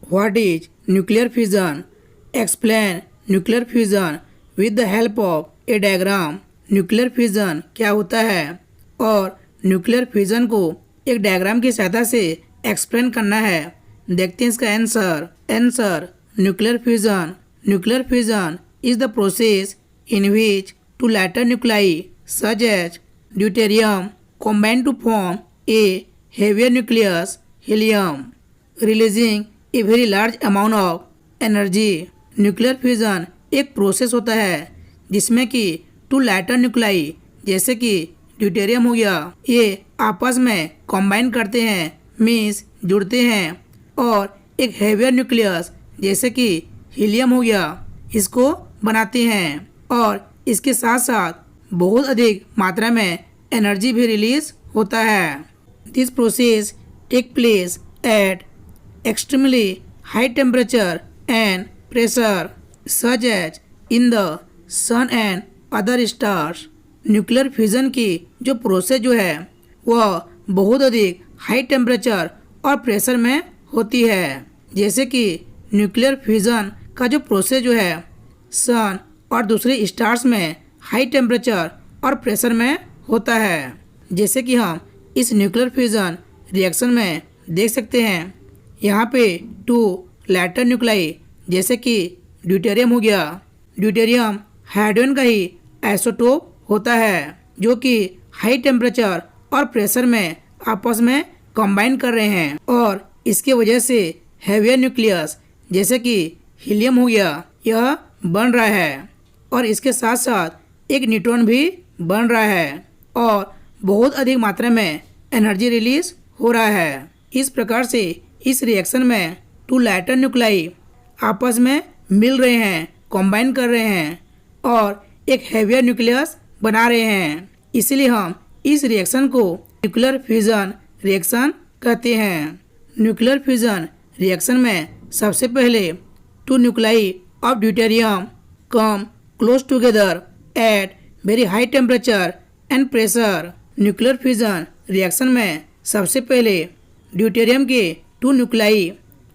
What is nuclear fission? Explain nuclear fission with the help of a diagram. Nuclear fission क्या होता है और nuclear fission को एक डायग्राम की सहायता से एक्सप्लेन करना है। देखते हैं इसका answer. Nuclear fission is the process in which two lighter nuclei such as deuterium combine to form a heavier nucleus helium, releasing a very large amount of energy. Nuclear fission एक process होता है जिसमें कि to lighter nuclei जैसे कि deuterium हो गया, ये आपस में कंबाइन करते हैं, मीन्स जुड़ते हैं, और एक हेवियर न्यूक्लियस जैसे कि हीलियम हो गया, इसको बनाते हैं और इसके साथ साथ बहुत अधिक मात्रा में एनर्जी भी रिलीज होता है। This process take place at extremely high temperature and pressure such as in the sun and other stars. Nuclear fission की जो प्रोसेस जो है वह बहुत अधिक हाई टेम्परेचर और प्रेशर में होती है। जैसे कि न्यूक्लियर फिजन का जो प्रोसेस जो है सन और दूसरे स्टार्स में हाई टेम्परेचर और प्रेशर में होता है। जैसे कि हम इस न्यूक्लियर फिजन रिएक्शन में देख सकते हैं, यहाँ पे टू लाइटर न्यूक्लाई जैसे कि ड्यूटेरियम हो गया, ड्यूटेरियम हाइड्रोजन का ही आइसोटोप होता है जो कि हाई टेम्परेचर और प्रेशर में आपस में कंबाइन कर रहे हैं और इसके वजह से हेवियर न्यूक्लियस जैसे कि हीलियम हो गया यह बन रहा है और इसके साथ साथ एक न्यूट्रॉन भी बन रहा है और बहुत अधिक मात्रा में एनर्जी रिलीज हो रहा है। इस प्रकार से इस रिएक्शन में टू लाइटर न्यूक्लाई आपस में मिल रहे हैं, कंबाइन कर रहे हैं और एक हेवियर न्यूक्लियस बना रहे हैं। इसलिए हम इस रिएक्शन को न्यूक्लियर फिजन रिएक्शन कहते हैं। न्यूक्लियर फिजन रिएक्शन में सबसे पहले two nuclei of deuterium come close together at very high temperature and pressure. Nuclear fission reaction में सबसे पहले ड्यूटेरियम के टू न्यूक्लाई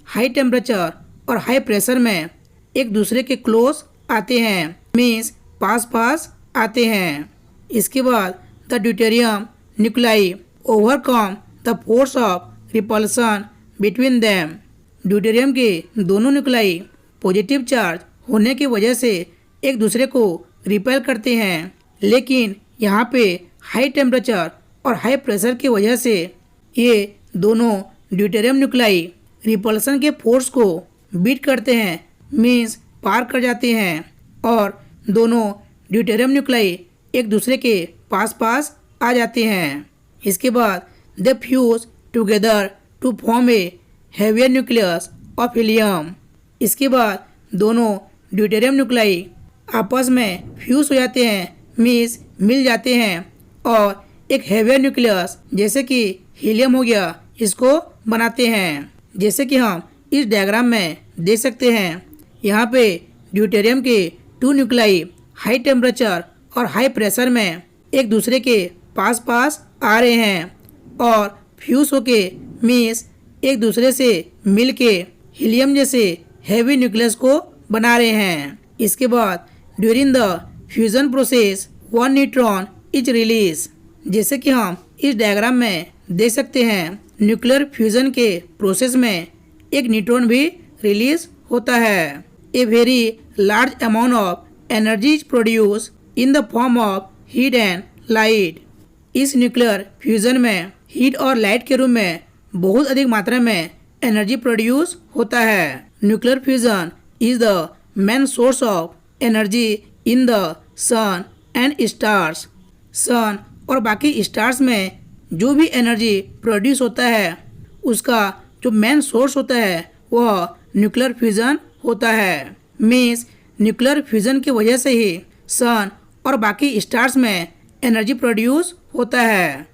हाई टेम्परेचर और हाई प्रेशर में एक दूसरे के क्लोज आते हैं, मीन्स पास आते हैं। इसके बाद the deuterium nuclei overcome the force of repulsion between them. Deuterium के दोनों न्यूक्लाई पॉजिटिव चार्ज होने की वजह से एक दूसरे को रिपेल करते हैं, लेकिन यहाँ पे हाई टेम्परेचर और हाई प्रेशर की वजह से ये दोनों ड्यूटेरियम न्यूक्लाई रिपल्सन के फोर्स को बीट करते हैं, मीन्स पार कर जाते हैं और दोनों ड्यूटेरियम न्यूक्लाई एक दूसरे के पास आ जाते हैं। इसके बाद they fuse together to form a heavier nucleus of helium. इसके बाद दोनों ड्यूटेरियम न्यूक्लाई आपस में फ्यूज हो जाते हैं, मीन्स मिल जाते हैं और एक हेवियर न्यूक्लियस जैसे कि हीलियम हो गया इसको बनाते हैं। जैसे कि हम इस डायग्राम में देख सकते हैं, यहाँ पे ड्यूटेरियम के टू न्यूक्लाई हाई टेम्परेचर और हाई प्रेशर में एक दूसरे के पास आ रहे हैं और फ्यूज होके मीन्स एक दूसरे से मिल के हीलियम जैसे हेवी न्यूक्लियस को बना रहे हैं। इसके बाद during the fusion process one neutron is release. जैसे कि हम इस डायग्राम में देख सकते हैं, न्यूक्लियर फ्यूजन के प्रोसेस में एक न्यूट्रॉन भी रिलीज होता है। A very large amount of energy is produce in the form of heat and light. इस न्यूक्लियर फ्यूजन में हीट और लाइट के रूप में बहुत अधिक मात्रा में एनर्जी प्रोड्यूस होता है। Nuclear fusion is the main source of energy in the sun and stars. Sun और बाकी स्टार्स में जो भी एनर्जी प्रोड्यूस होता है उसका जो मेन सोर्स होता है वह न्यूक्लियर फ्यूजन होता है। मीन्स न्यूक्लियर फ्यूजन की वजह से ही सन और बाकी स्टार्स में एनर्जी प्रोड्यूस होता है।